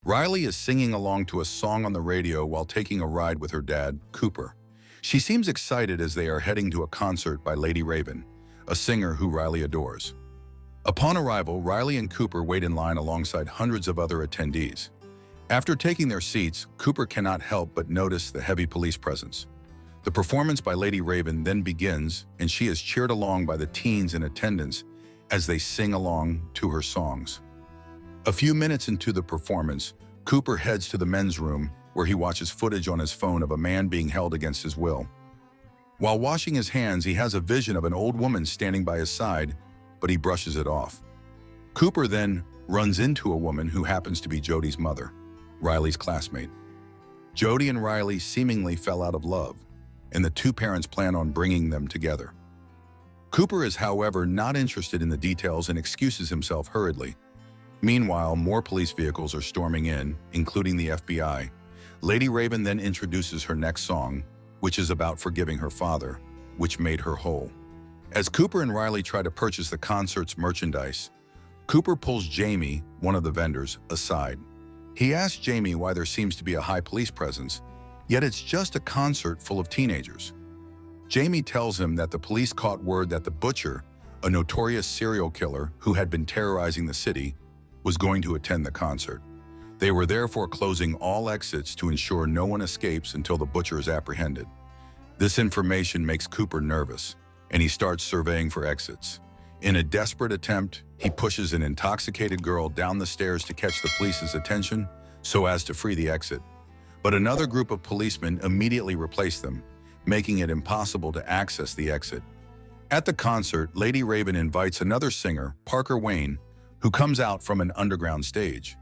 Riley is singing along to a song on the radio while taking a ride with her dad, Cooper. She seems excited as they are heading to a concert by Lady Raven, a singer who Riley adores. Upon arrival, Riley and Cooper wait in line alongside hundreds of other attendees. After taking their seats, Cooper cannot help but notice the heavy police presence. The performance by Lady Raven then begins, and she is cheered along by the teens in attendance as they sing along to her songs. A few minutes into the performance, Cooper heads to the men's room where he watches footage on his phone of a man being held against his will. While washing his hands, he has a vision of an old woman standing by his side, but he brushes it off. Cooper then runs into a woman who happens to be Jody's mother, Riley's classmate. Jody and Riley seemingly fell out of love, and the two parents plan on bringing them together. Cooper is, however, not interested in the details and excuses himself hurriedly. Meanwhile, more police vehicles are storming in, including the FBI. Lady Raven then introduces her next song, which is about forgiving her father, which made her whole. As Cooper and Riley try to purchase the concert's merchandise, Cooper pulls Jamie, one of the vendors, aside. He asks Jamie why there seems to be a high police presence, yet it's just a concert full of teenagers. Jamie tells him that the police caught word that the butcher, a notorious serial killer who had been terrorizing the city, was going to attend the concert. They were therefore closing all exits to ensure no one escapes until the butcher is apprehended. This information makes Cooper nervous, and he starts surveying for exits. In a desperate attempt, he pushes an intoxicated girl down the stairs to catch the police's attention so as to free the exit. But another group of policemen immediately replace them, making it impossible to access the exit. At the concert, Lady Raven invites another singer, Parker Wayne, who comes out from an underground stage.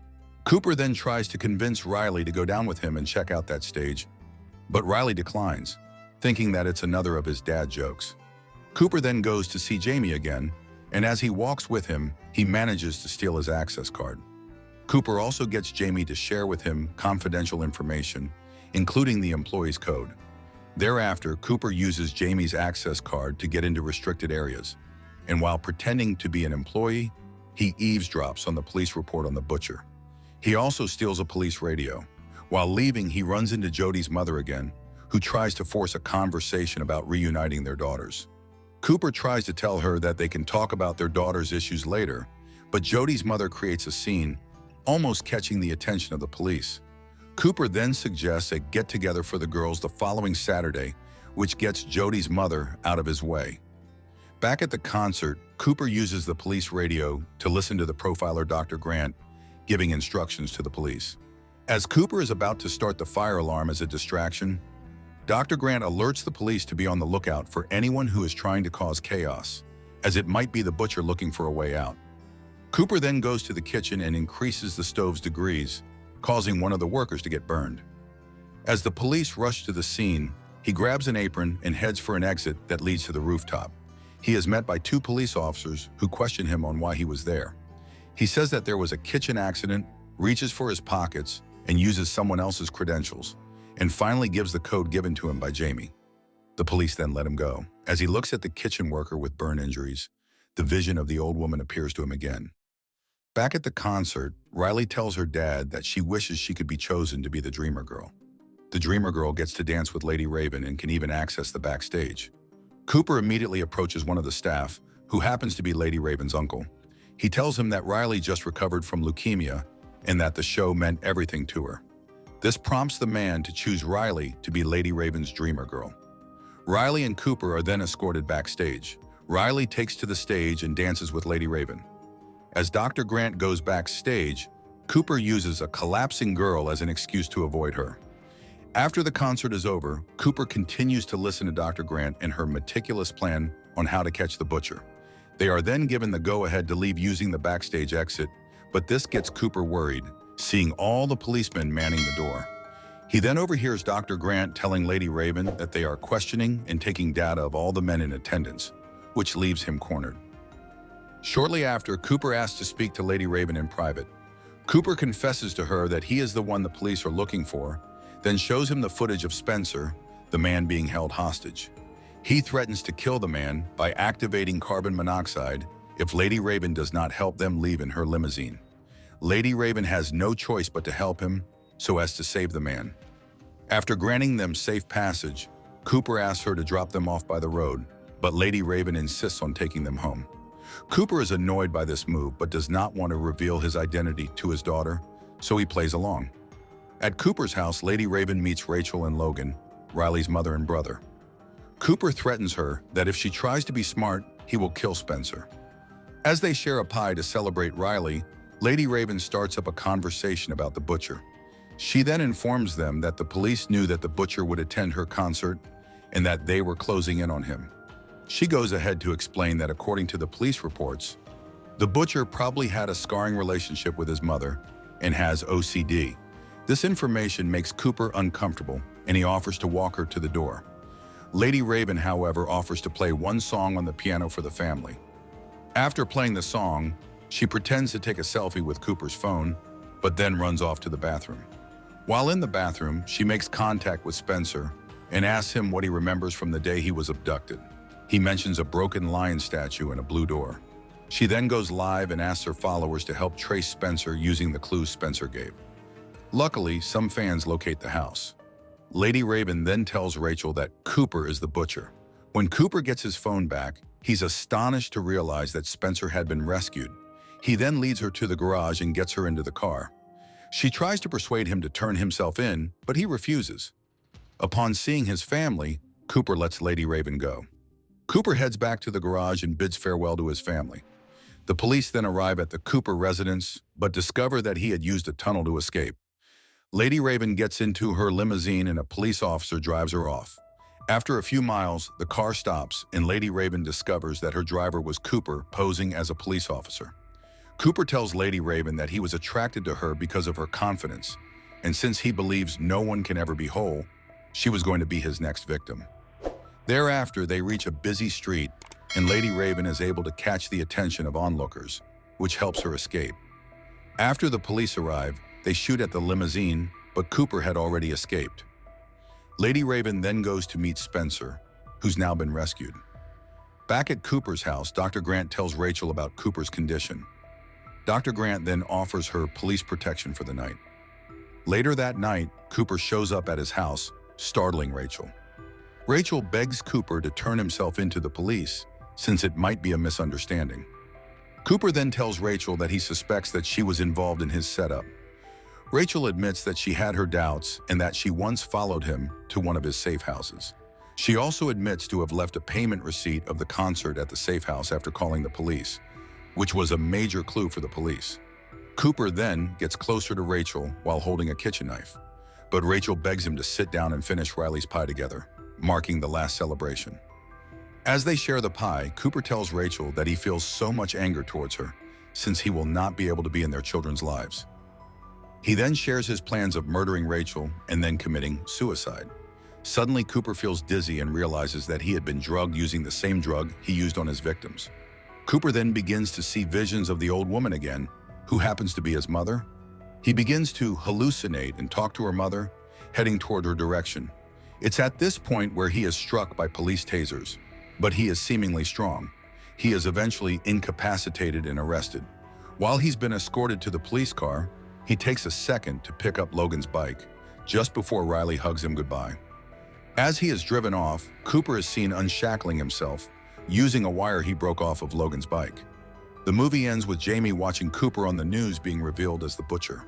Cooper then tries to convince Riley to go down with him and check out that stage, but Riley declines, thinking that it's another of his dad jokes. Cooper then goes to see Jamie again, and as he walks with him, he manages to steal his access card. Cooper also gets Jamie to share with him confidential information, including the employee's code. Thereafter, Cooper uses Jamie's access card to get into restricted areas, and while pretending to be an employee, he eavesdrops on the police report on the butcher. He also steals a police radio. While leaving, he runs into Jody's mother again, who tries to force a conversation about reuniting their daughters. Cooper tries to tell her that they can talk about their daughter's issues later, but Jody's mother creates a scene, almost catching the attention of the police. Cooper then suggests a get-together for the girls the following Saturday, which gets Jody's mother out of his way. Back at the concert, Cooper uses the police radio to listen to the profiler Dr. Grant, giving instructions to the police. As Cooper is about to start the fire alarm as a distraction, Dr. Grant alerts the police to be on the lookout for anyone who is trying to cause chaos, as it might be the butcher looking for a way out. Cooper then goes to the kitchen and increases the stove's degrees, causing one of the workers to get burned. As the police rush to the scene, he grabs an apron and heads for an exit that leads to the rooftop. He is met by two police officers who question him on why he was there. He says that there was a kitchen accident, reaches for his pockets, and uses someone else's credentials, and finally gives the code given to him by Jamie. The police then let him go. As he looks at the kitchen worker with burn injuries, the vision of the old woman appears to him again. Back at the concert, Riley tells her dad that she wishes she could be chosen to be the Dreamer Girl. The Dreamer Girl gets to dance with Lady Raven and can even access the backstage. Cooper immediately approaches one of the staff, who happens to be Lady Raven's uncle. He tells him that Riley just recovered from leukemia and that the show meant everything to her. This prompts the man to choose Riley to be Lady Raven's Dreamer Girl. Riley and Cooper are then escorted backstage. Riley takes to the stage and dances with Lady Raven. As Dr. Grant goes backstage, Cooper uses a collapsing girl as an excuse to avoid her. After the concert is over, Cooper continues to listen to Dr. Grant and her meticulous plan on how to catch the butcher. They are then given the go-ahead to leave using the backstage exit, but this gets Cooper worried, seeing all the policemen manning the door. He then overhears Dr. Grant telling Lady Raven that they are questioning and taking data of all the men in attendance, which leaves him cornered. Shortly after, Cooper asks to speak to Lady Raven in private. Cooper confesses to her that he is the one the police are looking for, then shows him the footage of Spencer, the man being held hostage. He threatens to kill the man by activating carbon monoxide if Lady Raven does not help them leave in her limousine. Lady Raven has no choice but to help him so as to save the man. After granting them safe passage, Cooper asks her to drop them off by the road, but Lady Raven insists on taking them home. Cooper is annoyed by this move but does not want to reveal his identity to his daughter, so he plays along. At Cooper's house, Lady Raven meets Rachel and Logan, Riley's mother and brother. Cooper threatens her that if she tries to be smart, he will kill Spencer. As they share a pie to celebrate Riley, Lady Raven starts up a conversation about the butcher. She then informs them that the police knew that the butcher would attend her concert and that they were closing in on him. She goes ahead to explain that according to the police reports, the butcher probably had a scarring relationship with his mother and has OCD. This information makes Cooper uncomfortable and he offers to walk her to the door. Lady Raven, however, offers to play one song on the piano for the family. After playing the song, she pretends to take a selfie with Cooper's phone, but then runs off to the bathroom. While in the bathroom, she makes contact with Spencer and asks him what he remembers from the day he was abducted. He mentions a broken lion statue and a blue door. She then goes live and asks her followers to help trace Spencer using the clues Spencer gave. Luckily, some fans locate the house. Lady Raven then tells Rachel that Cooper is the butcher. When Cooper gets his phone back, he's astonished to realize that Spencer had been rescued. He then leads her to the garage and gets her into the car. She tries to persuade him to turn himself in, but he refuses. Upon seeing his family, Cooper lets Lady Raven go. Cooper heads back to the garage and bids farewell to his family. The police then arrive at the Cooper residence, but discover that he had used a tunnel to escape. Lady Raven gets into her limousine and a police officer drives her off. After a few miles, the car stops and Lady Raven discovers that her driver was Cooper posing as a police officer. Cooper tells Lady Raven that he was attracted to her because of her confidence, and since he believes no one can ever be whole, she was going to be his next victim. Thereafter, they reach a busy street, and Lady Raven is able to catch the attention of onlookers, which helps her escape. After the police arrive, they shoot at the limousine, but Cooper had already escaped. Lady Raven then goes to meet Spencer, who's now been rescued. Back at Cooper's house, Dr. Grant tells Rachel about Cooper's condition. Dr. Grant then offers her police protection for the night. Later that night, Cooper shows up at his house, startling Rachel. Rachel begs Cooper to turn himself into the police, since it might be a misunderstanding. Cooper then tells Rachel that he suspects that she was involved in his setup. Rachel admits that she had her doubts and that she once followed him to one of his safe houses. She also admits to have left a payment receipt of the concert at the safe house after calling the police, which was a major clue for the police. Cooper then gets closer to Rachel while holding a kitchen knife, but Rachel begs him to sit down and finish Riley's pie together, marking the last celebration. As they share the pie, Cooper tells Rachel that he feels so much anger towards her, since he will not be able to be in their children's lives. He then shares his plans of murdering Rachel and then committing suicide. Suddenly, Cooper feels dizzy and realizes that he had been drugged using the same drug he used on his victims. Cooper then begins to see visions of the old woman again, who happens to be his mother. He begins to hallucinate and talk to her mother, heading toward her direction. It's at this point where he is struck by police tasers, but he is seemingly strong. He is eventually incapacitated and arrested. While he's been escorted to the police car, he takes a second to pick up Logan's bike, just before Riley hugs him goodbye. As he is driven off, Cooper is seen unshackling himself, using a wire he broke off of Logan's bike. The movie ends with Jamie watching Cooper on the news being revealed as the butcher.